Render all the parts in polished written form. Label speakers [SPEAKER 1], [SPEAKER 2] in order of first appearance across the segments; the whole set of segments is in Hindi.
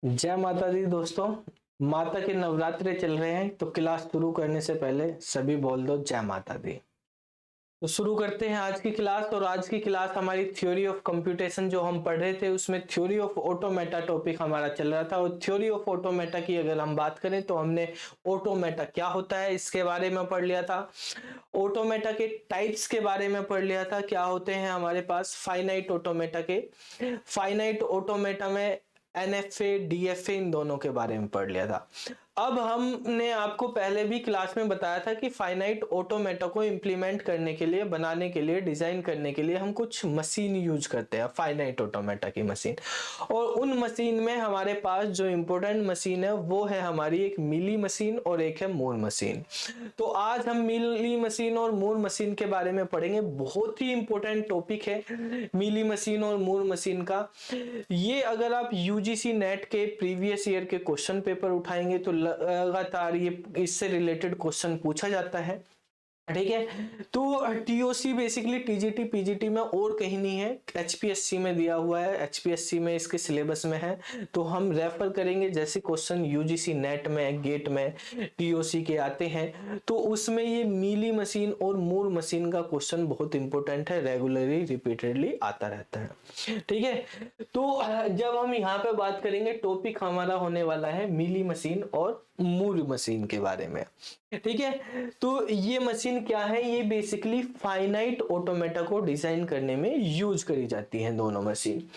[SPEAKER 1] जय माता दी दोस्तों। माता के नवरात्रे चल रहे हैं तो क्लास शुरू करने से पहले सभी बोल दो जय माता दी। तो शुरू करते हैं आज की क्लास। और आज की क्लास हमारी थ्योरी ऑफ कंप्यूटेशन जो हम पढ़ रहे थे उसमें थ्योरी ऑफ ऑटोमेटा टॉपिक हमारा चल रहा था। और थ्योरी ऑफ ऑटोमेटा की अगर हम बात करें तो हमने ऑटोमेटा क्या होता है इसके बारे में पढ़ लिया था। ऑटोमेटा के टाइप्स के बारे में पढ़ लिया था। क्या होते हैं हमारे पास फाइनाइट ऑटोमेटा के, फाइनाइट ऑटोमेटा में एनएफए डीएफए इन दोनों के बारे में पढ़ लिया था। अब हमने आपको पहले भी क्लास में बताया था कि फाइनाइट ऑटोमेटा को इंप्लीमेंट करने के लिए, बनाने के लिए, डिजाइन करने के लिए हम कुछ मशीन यूज करते हैं, फाइनाइट ऑटोमेटा की मशीन। और उन मशीन में हमारे पास जो इंपॉर्टेंट मशीन है वो है हमारी एक मिली मशीन और एक है मूर मशीन। तो आज हम मिली मशीन और मूर मशीन के बारे में पढ़ेंगे। बहुत ही इंपॉर्टेंट टॉपिक है मिली मशीन और मूर मशीन का। ये अगर आप यूजीसी नेट के प्रीवियस ईयर के क्वेश्चन पेपर उठाएंगे तो लगातार ये इससे रिलेटेड क्वेश्चन पूछा जाता है। ठीक है, तो टीओसी बेसिकली टीजीटी पीजीटी में और कहीं नहीं है, एचपीएससी में दिया हुआ है, एचपीएससी में इसके सिलेबस में है। तो हम रेफर करेंगे जैसे क्वेश्चन यूजीसी नेट में, गेट में, टीओसी के आते हैं तो उसमें ये मिली मशीन और मूर मशीन का क्वेश्चन बहुत इंपॉर्टेंट है, रेगुलरली रिपीटेडली आता रहता है। ठीक है, तो जब हम यहाँ पे बात करेंगे टॉपिक हमारा होने वाला है मिली मशीन और मूर मशीन के बारे में। ठीक है, तो ये मशीन क्या है, ये बेसिकली फाइनाइट ऑटोमेटा को डिजाइन करने में यूज करी जाती है दोनों मशीन।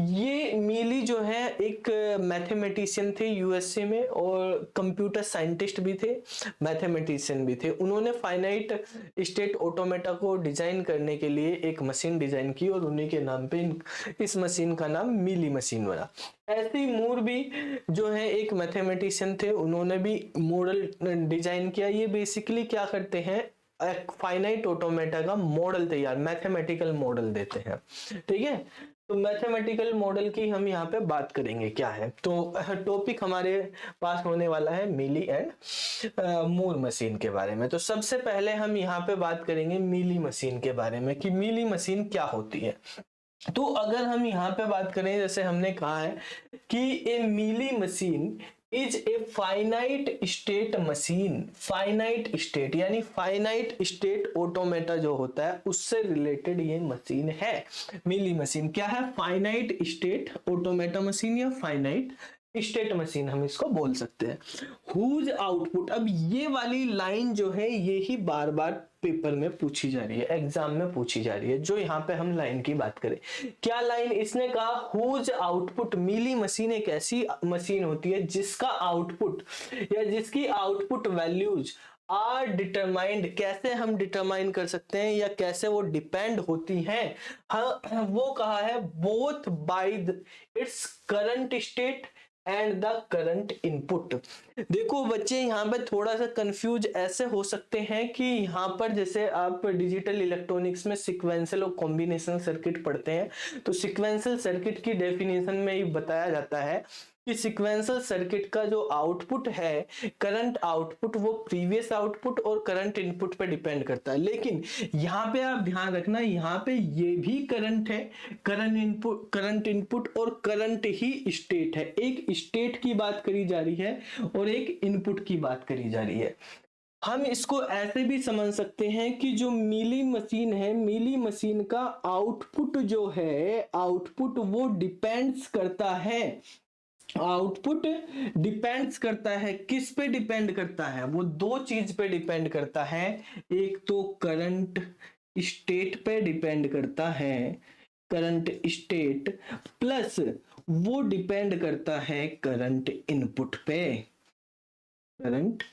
[SPEAKER 1] ये मिली जो है एक मैथमेटिशियन थे यूएसए में और कंप्यूटर साइंटिस्ट भी थे, मैथमेटिशियन भी थे। उन्होंने फाइनाइट स्टेट ऑटोमेटा को डिजाइन करने के लिए एक मशीन डिजाइन की और उन्हीं के नाम पे इस मशीन का नाम मिली मशीन बना। ऐसे ही मूर भी जो है एक मैथमेटिशियन थे, उन्होंने भी मॉडल डिजाइन किया। ये बेसिकली क्या करते हैं, एक फाइनाइट ऑटोमेटा का मॉडल तैयार, मैथमेटिकल मॉडल देते हैं। ठीक है, तो मैथमेटिकल मॉडल की हम यहाँ पे बात करेंगे क्या है। तो टॉपिक हमारे पास होने वाला है मिली एंड मूर मशीन के बारे में। तो सबसे पहले हम यहाँ पे बात करेंगे मिली मशीन के बारे में कि मिली मशीन क्या होती है। तो अगर हम यहाँ पे बात करें, जैसे हमने कहा है कि a Mealy machine is a finite state machine. Finite state यानी फाइनाइट स्टेट ऑटोमेटा जो होता है उससे रिलेटेड ये मशीन है। मिली मशीन क्या है, फाइनाइट स्टेट ऑटोमेटा मशीन या फाइनाइट स्टेट मशीन हम इसको बोल सकते हैं। हुज आउटपुट, अब ये वाली लाइन जो है ये ही बार बार पेपर में पूछी जा रही है, एग्जाम में पूछी जा रही है। जो यहाँ पे हम लाइन की बात करें, क्या लाइन, इसने कहा हुज आउटपुट, मिली मशीन एक ऐसी मशीन होती है जिसका आउटपुट या जिसकी आउटपुट वैल्यूज आर डिटरमाइंड, कैसे हम डिटरमाइन कर सकते हैं या कैसे वो डिपेंड होती हैं। हाँ, वो कहा है both bye its current state and the current input. देखो बच्चे यहाँ पे थोड़ा सा कंफ्यूज ऐसे हो सकते हैं कि यहाँ पर जैसे आप डिजिटल इलेक्ट्रॉनिक्स में सीक्वेंशियल और कॉम्बिनेशन सर्किट पढ़ते हैं तो सीक्वेंशियल सर्किट की डेफिनेशन में ये बताया जाता है कि सीक्वेंशियल सर्किट का जो आउटपुट है, करंट आउटपुट, वो प्रीवियस आउटपुट और करंट इनपुट पे डिपेंड करता है। लेकिन यहाँ पे आप ध्यान रखना, यहाँ पे ये भी करंट है, करंट इनपुट और करंट ही स्टेट है। एक स्टेट की बात करी जा रही है और एक इनपुट की बात करी जा रही है। हम इसको ऐसे भी समझ सकते हैं कि जो मिली मशीन है, मिली मशीन का आउटपुट जो है, आउटपुट वो डिपेंड्स करता है, आउटपुट डिपेंड्स करता है, किस पे डिपेंड करता है, वो दो चीज पे डिपेंड करता है। एक तो करंट स्टेट पे डिपेंड करता है, करंट स्टेट, प्लस वो डिपेंड करता है करंट इनपुट पे, करंट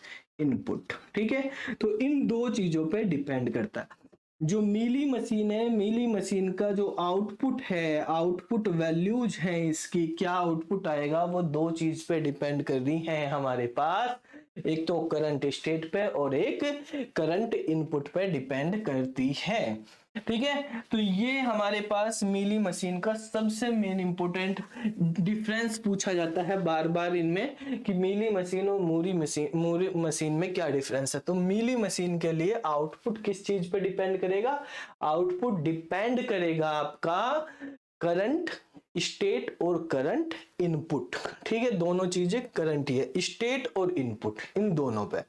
[SPEAKER 1] इनपुट। ठीक है, तो इन दो चीजों पे डिपेंड करता है। जो मिली मशीन है, मिली मशीन का जो आउटपुट है, आउटपुट वैल्यूज है, इसकी क्या आउटपुट आएगा, वो दो चीज पे डिपेंड कर रही है हमारे पास। एक तो करंट स्टेट पे और एक करंट इनपुट पे डिपेंड करती है। ठीक है, तो ये हमारे पास मिली मशीन का सबसे मेन इंपोर्टेंट डिफरेंस पूछा जाता है बार बार इनमें कि मिली मशीन और मूरी मशीन में क्या डिफरेंस है। तो मिली मशीन के लिए आउटपुट किस चीज पे डिपेंड करेगा, आउटपुट डिपेंड करेगा आपका करंट स्टेट और करंट इनपुट। ठीक है, दोनों चीजें करंट ही है, स्टेट और इनपुट इन दोनों पे।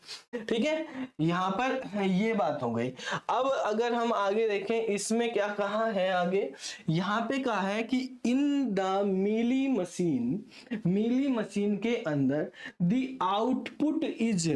[SPEAKER 1] ठीक है, यहां पर ये बात हो गई। अब अगर हम आगे देखें, इसमें क्या कहा है आगे, यहां पे कहा है कि इन द मीली मशीन के अंदर the output is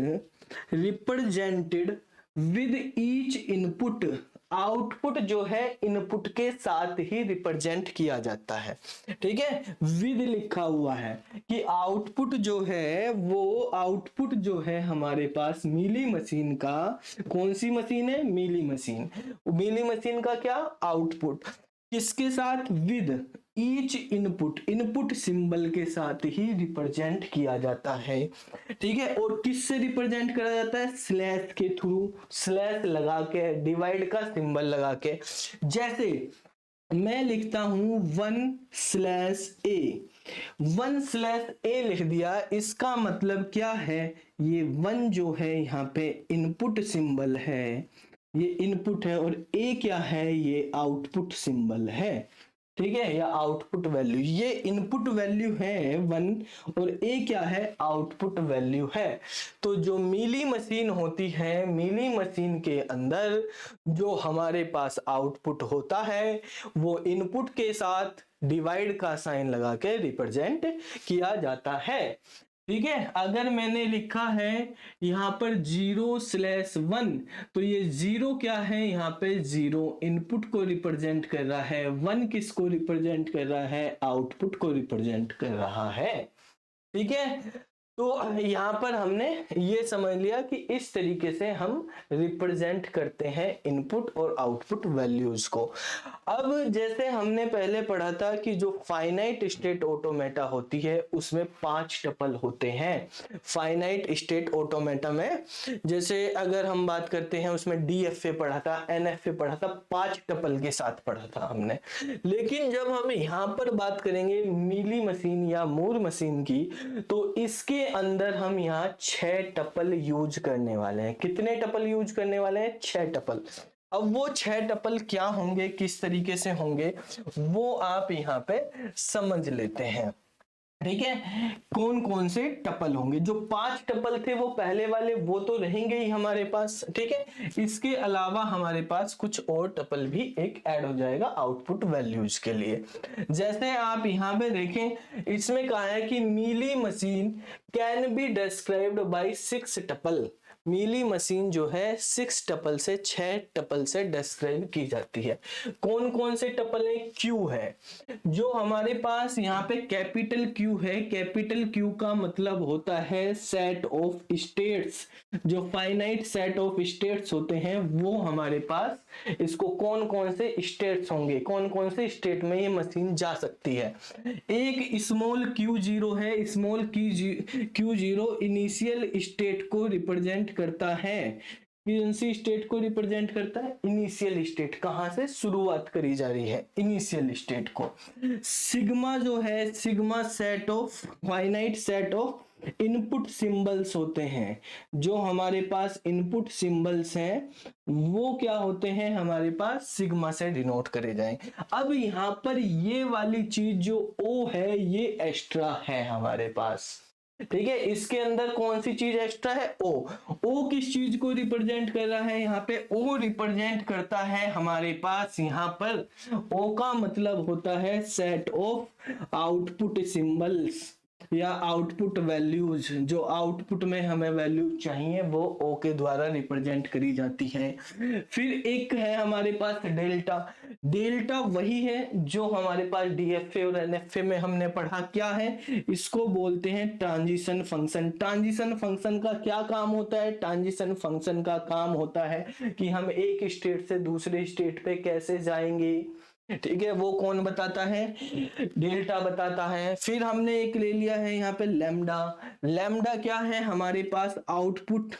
[SPEAKER 1] represented with each input. Output जो है इनपुट के साथ ही रिप्रेजेंट किया जाता है। ठीक है, विद लिखा हुआ है कि आउटपुट जो है, वो आउटपुट जो है हमारे पास मीली मशीन का, कौन सी मशीन है, मीली मशीन। मीली मशीन का क्या आउटपुट किसके साथ, विद ईच इनपुट सिंबल के साथ ही रिप्रेजेंट किया जाता है। ठीक है, और किससे रिप्रेजेंट करा जाता है, स्लैश के थ्रू, स्लैश लगा के, डिवाइड का सिंबल लगा के। जैसे मैं लिखता हूं 1/a, 1/a लिख दिया, इसका मतलब क्या है, ये 1 जो है यहाँ पे इनपुट सिंबल है, ये इनपुट है, और a क्या है, ये आउटपुट सिंबल है। ठीक है, या आउटपुट वैल्यू, ये इनपुट वैल्यू है 1 और ए क्या है, आउटपुट वैल्यू है। तो जो मीली मशीन होती है, मीली मशीन के अंदर जो हमारे पास आउटपुट होता है वो इनपुट के साथ डिवाइड का साइन लगा के रिप्रेजेंट किया जाता है। ठीक है, अगर मैंने लिखा है यहाँ पर 0/1, तो ये 0 क्या है, यहाँ पे 0 इनपुट को रिप्रेजेंट कर रहा है, 1 किसको रिप्रेजेंट कर रहा है, आउटपुट को रिप्रेजेंट कर रहा है। ठीक है, तो यहाँ पर हमने ये समझ लिया कि इस तरीके से हम रिप्रेजेंट करते हैं इनपुट और आउटपुट वैल्यूज को। अब जैसे हमने पहले पढ़ा था कि जो फाइनाइट स्टेट ऑटोमेटा होती है उसमें 5 टपल होते हैं। फाइनाइट स्टेट ऑटोमेटा में जैसे अगर हम बात करते हैं, उसमें डीएफए पढ़ा था, एनएफए पढ़ा था, 5 टपल के साथ पढ़ा था हमने। लेकिन जब हम यहाँ पर बात करेंगे मीली मशीन या मूर मशीन की, तो इसके अंदर हम यहाँ 6 टपल यूज करने वाले हैं। कितने टपल यूज करने वाले हैं, 6 टपल। अब वो 6 टपल क्या होंगे, किस तरीके से होंगे, वो आप यहाँ पे समझ लेते हैं। ठीक है, कौन कौन से टपल होंगे, जो 5 टपल थे वो पहले वाले वो तो रहेंगे ही हमारे पास। ठीक है, इसके अलावा हमारे पास कुछ और टपल भी एक ऐड हो जाएगा आउटपुट वैल्यूज के लिए। जैसे आप यहाँ पे देखें, इसमें कहा है कि mealy machine can be described bye 6 tuple. Mealy machine जो है 6 टपल से, 6 टपल से डिस्क्राइब की जाती है। कौन कौन से टपल है, क्यू है, जो हमारे पास यहाँ पे कैपिटल क्यू है। कैपिटल क्यू का मतलब होता है सेट ऑफ स्टेट्स। जो फाइनाइट सेट ऑफ स्टेट्स होते हैं वो हमारे पास, इसको कौन कौन से स्टेट्स होंगे, कौन कौन से स्टेट में ये मशीन जा सकती है। एक स्मॉल Q0 है, स्मॉल Q0 इनिशियल स्टेट को रिप्रेजेंट करता है। कौन सी स्टेट को रिप्रेजेंट करता है, इनिशियल स्टेट, कहां से शुरुआत करी जा रही है, इनिशियल स्टेट को। सिग्मा जो है, sigma set of, finite set of input symbols होते हैं। जो हमारे पास इनपुट सिंबल्स हैं वो क्या होते हैं, हमारे पास सिग्मा से डिनोट करे जाएं। अब यहाँ पर ये वाली चीज जो O है ये एक्स्ट्रा है हमारे पास। ठीक है, इसके अंदर कौन सी चीज एक्स्ट्रा है, O किस चीज को रिप्रेजेंट कर रहा है, यहाँ पे O रिप्रेजेंट करता है हमारे पास, यहाँ पर O का मतलब होता है सेट ऑफ आउटपुट सिंबल्स या आउटपुट वैल्यूज। जो आउटपुट में हमें वैल्यू चाहिए वो O के द्वारा रिप्रेजेंट करी जाती है। फिर एक है हमारे पास डेल्टा। डेल्टा वही है जो हमारे पास डीएफए और एनएफए में हमने पढ़ा। क्या है, इसको बोलते हैं ट्रांजिशन फंक्शन। ट्रांजिशन फंक्शन का क्या काम होता है, ट्रांजिशन फंक्शन का काम होता है कि हम एक स्टेट से दूसरे स्टेट पे कैसे जाएंगे। ठीक है, वो कौन बताता है, डेल्टा बताता है। फिर हमने एक ले लिया है यहाँ पे लैम्डा। लैम्डा क्या है, हमारे पास आउटपुट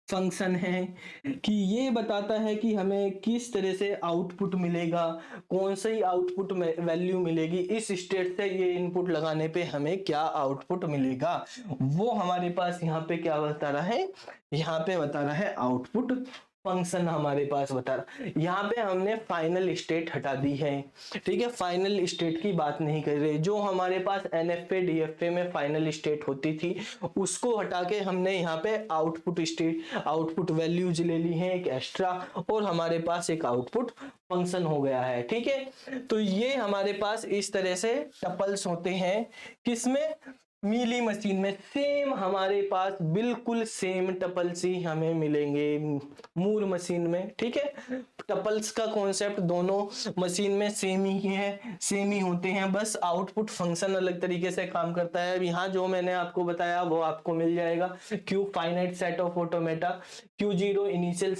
[SPEAKER 1] फंक्शन है कि ये बताता है कि हमें किस तरह से आउटपुट मिलेगा, कौन सी आउटपुट में वैल्यू मिलेगी, इस स्टेट से ये इनपुट लगाने पे हमें क्या आउटपुट मिलेगा, वो हमारे पास यहाँ पे क्या बता रहा है, यहाँ पे बता रहा है आउटपुट फंक्शन हमारे पास बता रहा। यहाँ पे हमने फाइनल स्टेट हटा दी है, ठीक है, फाइनल स्टेट की बात नहीं कर रहे। जो हमारे पास एनएफए डीएफए में फाइनल स्टेट होती थी उसको हटा के हमने यहाँ पे आउटपुट स्टेट, आउटपुट वैल्यूज ले ली है एक एक्स्ट्रा, और हमारे पास एक आउटपुट फंक्शन हो गया है, ठीक है। तो ये हमारे पास इस तरह से टपल्स होते हैं, किसमें, मीली मशीन में। सेम हमारे पास बिल्कुल सेम टपल्स ही हमें मिलेंगे मूर मशीन में, ठीक है। टपल्स का कॉन्सेप्ट दोनों मशीन में सेम ही है, सेम ही होते हैं, बस आउटपुट फंक्शन अलग तरीके से काम करता है। यहाँ जो मैंने आपको बताया वो आपको मिल जाएगा। Q finite set of automata, Q0 initial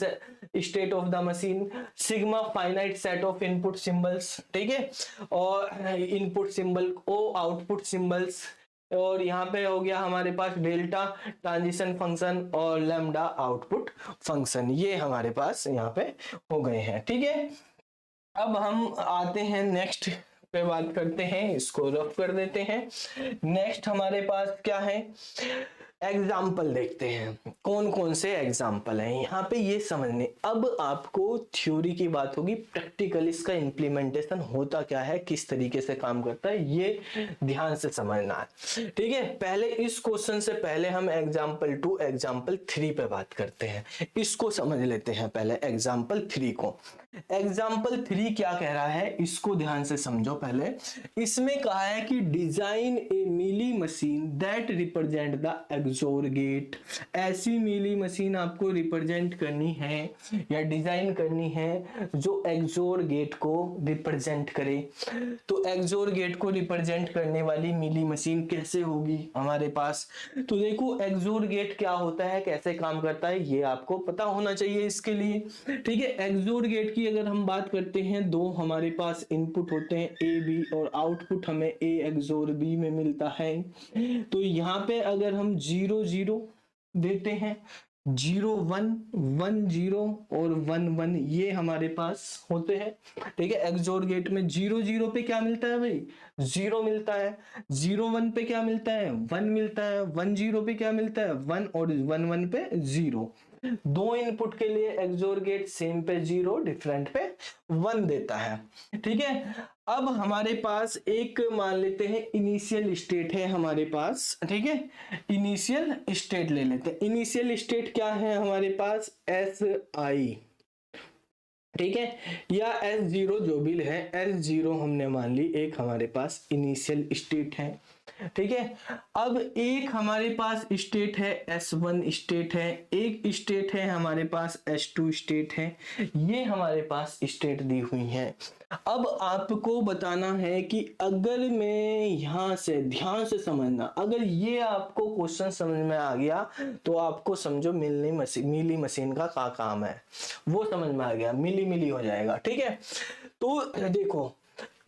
[SPEAKER 1] state of the machine, sigma finite set of input symbols, ठीक है, और इनपुट सिंबल ओ आउटपुट सिंबल्स, और यहाँ पे हो गया हमारे पास डेल्टा ट्रांजिशन फंक्शन और लैम्डा आउटपुट फंक्शन, ये हमारे पास यहाँ पे हो गए हैं, ठीक है। अब हम आते हैं नेक्स्ट पे बात करते हैं, इसको रफ कर देते हैं। नेक्स्ट हमारे पास क्या है, एग्जाम्पल देखते हैं। कौन कौन से एग्जाम्पल हैं यहाँ पे ये समझने। अब आपको थ्योरी की बात होगी, प्रैक्टिकल इसका इम्प्लीमेंटेशन होता क्या है, किस तरीके से काम करता है, ये ध्यान से समझना है, ठीक है। पहले इस क्वेश्चन से पहले हम एग्जाम्पल 2 एग्जाम्पल 3 पे बात करते हैं, इसको समझ लेते हैं पहले एग्जाम्पल 3 को। एग्जाम्पल 3 क्या कह रहा है, इसको ध्यान से समझो पहले। इसमें कहा है कि design a Mealy machine that represent the XOR gate. ऐसी मीली मशीन आपको रिप्रेजेंट करनी है या डिजाइन करनी है जो एक्सोर गेट को रिप्रेजेंट करे। तो एक्सोर गेट को रिप्रेजेंट करने वाली मीली मशीन कैसे होगी हमारे पास। तो देखो एक्सोर गेट क्या होता है, कैसे काम करता है, ये आपको पता होना चाहिए इसके लिए, ठीक है। एक्सोर गेट की अगर हम बात करते हैं, दो हमारे पास इनपुट होते हैं ए बी, और आउटपुट हमें ए एक्सोर बी में मिलता है। तो यहाँ पे अगर हम 0 0 देते हैं, 0 1 1 0 और 1 1 ये हमारे पास होते हैं, ठीक है। एक्सोर गेट में 0 0 पे क्या मिलता है भाई, 0 मिलता है। 0 1 पे क्या मिलता है, 1 मिलता है। 1 0 पे क्या मिलता है, 1, और 1 1 पे 0। दो इनपुट के लिए एक्सोर गेट सेम पे 0, डिफरेंट पे 1 देता है, ठीक है। अब हमारे पास एक मान लेते हैं इनिशियल स्टेट है हमारे पास, ठीक है। इनिशियल स्टेट ले लेते हैं। इनिशियल स्टेट क्या है हमारे पास, SI, ठीक है, या S0 जो भी है, S0 हमने मान ली एक हमारे पास इनिशियल स्टेट है, ठीक है। अब एक हमारे पास स्टेट है S1 स्टेट है, एक स्टेट है हमारे पास S2 स्टेट है, ये हमारे पास स्टेट दी हुई है। अब आपको बताना है कि अगर मैं यहां से ध्यान से समझना, अगर ये आपको क्वेश्चन समझ में आ गया तो आपको समझो मिली मशीन का क्या काम है वो समझ में आ गया, मिली हो जाएगा, ठीक है। तो देखो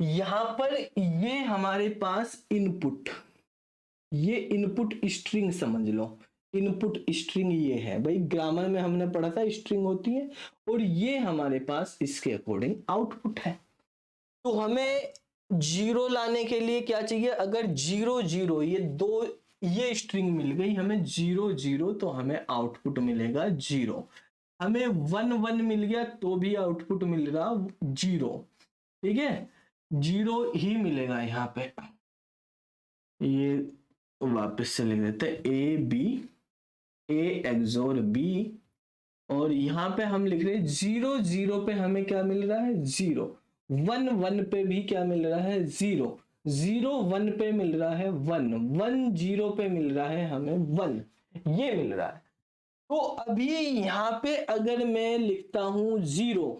[SPEAKER 1] यहां पर ये हमारे पास इनपुट, ये इनपुट स्ट्रिंग समझ लो, इनपुट स्ट्रिंग ये है भाई, ग्रामर में हमने पढ़ा था स्ट्रिंग होती है, और ये हमारे पास इसके अकॉर्डिंग आउटपुट है। तो हमें 0 लाने के लिए क्या चाहिए, अगर 0 0 ये दो, ये स्ट्रिंग मिल गई हमें 0 0, तो हमें आउटपुट मिलेगा 0। हमें 1 1 मिल गया तो भी आउटपुट मिल रहा 0, ठीक है, 0 ही मिलेगा। यहाँ पे ये वापस से लिख देते हैं ए बी, ए एक्सोर बी, और यहाँ पे हम लिख रहे हैं 0 0 पे हमें क्या मिल रहा है, 0। 1 1 पे भी क्या मिल रहा है, 0। 0 1 पे मिल रहा है 1, 1 0 पे मिल रहा है हमें 1, ये मिल रहा है। तो अभी यहाँ पे अगर मैं लिखता हूं 0,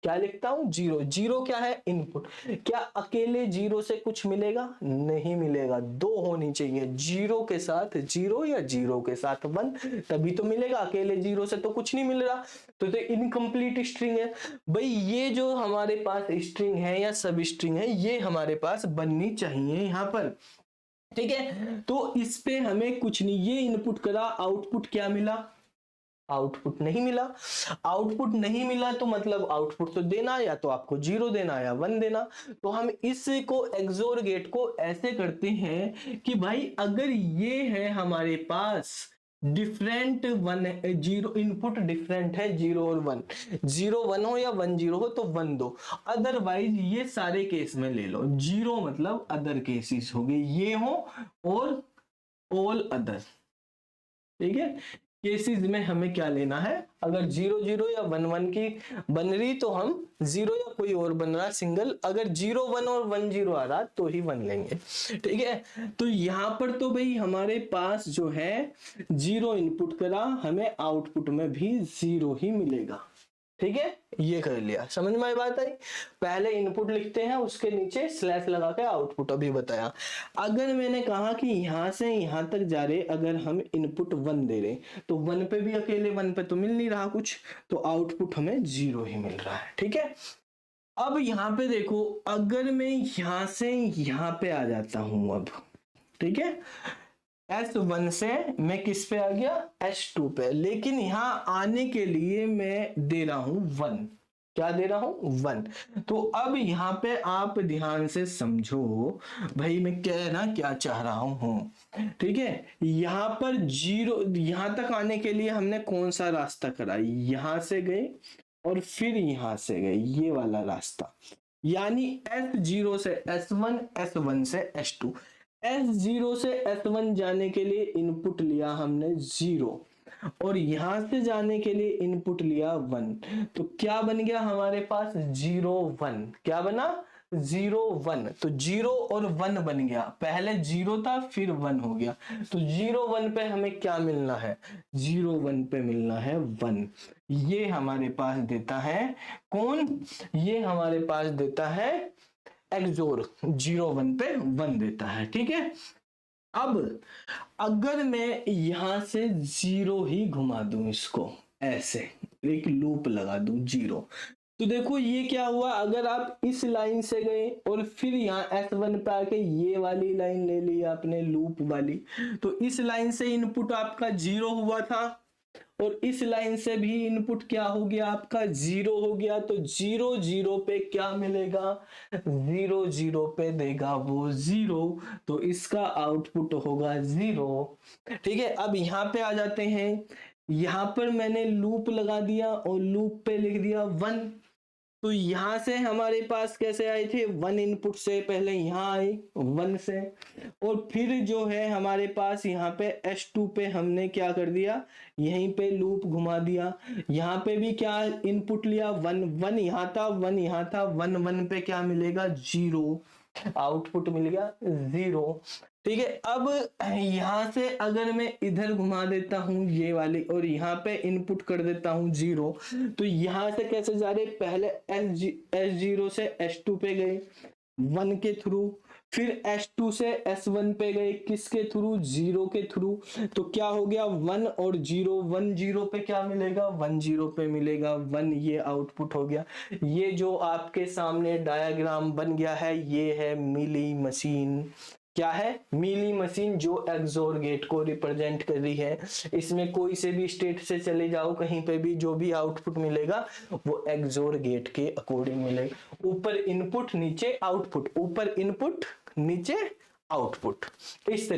[SPEAKER 1] क्या लिखता हूं, 0 0 क्या है, इनपुट। क्या अकेले 0 से कुछ मिलेगा, नहीं मिलेगा, दो होनी चाहिए, 0 के साथ 0 या 0 के साथ 1, तभी तो मिलेगा। अकेले 0 से तो कुछ नहीं मिल रहा, तो इनकम्प्लीट स्ट्रिंग है भाई। ये जो हमारे पास स्ट्रिंग है या सब स्ट्रिंग है, ये हमारे पास बननी चाहिए यहाँ पर, ठीक है। तो इस पे हमें कुछ नहीं, ये इनपुट करा, आउटपुट क्या मिला, आउटपुट नहीं मिला। आउटपुट नहीं मिला तो मतलब आउटपुट तो देना, या तो आपको 0 देना या 1 देना। तो हम इसको एक्सोर गेट को ऐसे करते हैं कि भाई अगर ये है हमारे पास डिफरेंट वन है, जीरो इनपुट डिफरेंट है, 0 और 1, 0 1 हो या 1 0 हो तो 1 दो, अदरवाइज ये सारे केस में ले लो। 0 मतलब अदर केसेस हो गए ये हो और ऑल अदर, ठीक है। केसेस में हमें क्या लेना है, अगर 0 0 या 1 1 की बन रही तो हम 0 या कोई और बन रहा सिंगल, अगर 0 1 और 1 0 आ रहा तो ही 1 लेंगे, ठीक है। तो यहां पर तो भाई हमारे पास जो है 0 इनपुट करा, हमें आउटपुट में भी 0 ही मिलेगा, ठीक है। ये कर लिया, समझ में आई बात आई। पहले इनपुट लिखते हैं, उसके नीचे स्लैश लगा के आउटपुट अभी बताया। अगर मैंने कहा कि यहां से यहां तक जा रहे, अगर हम इनपुट 1 दे रहे तो 1 पे भी अकेले 1 पे तो मिल नहीं रहा कुछ, तो आउटपुट हमें 0 ही मिल रहा है, ठीक है। अब यहां पे देखो, अगर मैं यहां से यहां पे आ जाता हूं अब, ठीक है, S1 से मैं किस पे आ गया, S2 पे, लेकिन यहां आने के लिए मैं दे रहा हूं 1, क्या दे रहा हूं 1। तो अब यहां पे आप ध्यान से समझो भाई मैं कहना क्या चाह रहा हूं, ठीक है। यहां पर 0 यहां तक आने के लिए हमने कौन सा रास्ता करा, यहां से गए और फिर यहां से गए, ये वाला रास्ता, यानी S0 से S1, S1 से S2, S0 से S1 जाने के लिए इनपुट लिया हमने 0 और यहां से जाने के लिए इनपुट लिया 1, तो क्या बन गया हमारे पास 0 1, क्या बना 0 1, तो 0 और 1 बन गया, पहले 0 था फिर 1 हो गया, तो 0 1 पे हमें क्या मिलना है, 0 1 पे मिलना है 1। ये हमारे पास देता है कौन, ये हमारे पास देता है एक्सोर, 0 1 पे 1 देता है, ठीक है। अब अगर मैं यहां से 0 ही घुमा दूं इसको, ऐसे एक लूप लगा दूं 0, तो देखो ये क्या हुआ, अगर आप इस लाइन से गए और फिर यहाँ S1 पे आके ये वाली लाइन ले ली आपने लूप वाली, तो इस लाइन से इनपुट आपका 0 हुआ था और इस लाइन से भी इनपुट क्या हो गया आपका 0 हो गया, तो 0 0 पे क्या मिलेगा, 0 0 पे देगा वो 0, तो इसका आउटपुट होगा 0, ठीक है। अब यहां पे आ जाते हैं, यहां पर मैंने लूप लगा दिया और लूप पे लिख दिया 1, तो यहां से हमारे पास कैसे आए थे, 1 इनपुट से पहले यहां आए 1 से, और फिर जो है हमारे पास यहाँ पे S2 पे हमने क्या कर दिया, यहीं पे लूप घुमा दिया, यहाँ पे भी क्या इनपुट लिया 1 1 यहाँ था 1 यहाँ था, 1 1 पे क्या मिलेगा 0, आउटपुट मिल गया 0, ठीक है। अब यहां से अगर मैं इधर घुमा देता हूं ये वाली और यहाँ पे इनपुट कर देता हूं 0, तो यहां से कैसे जा रहे, पहले S0 से S2 पे गए 1 के थ्रू, फिर S2 से S1 पे गए किसके थ्रू, 0 के थ्रू, तो क्या हो गया 1 और 0, 1 0 पे क्या मिलेगा, 1 0 पे मिलेगा 1, ये आउटपुट हो गया। ये जो आपके सामने डायग्राम बन गया है ये है मीली मशीन, क्या है मीली मशीन, जो एक्सोर गेट को रिप्रेजेंट कर रही है। इसमें कोई से भी स्टेट से चले जाओ कहीं पे भी जो भी आउटपुट मिलेगा वो एक्सोर गेट के अकॉर्डिंग मिलेगा, ऊपर इनपुट नीचे आउटपुट, ऊपर इनपुट नीचे आउटपुट, इस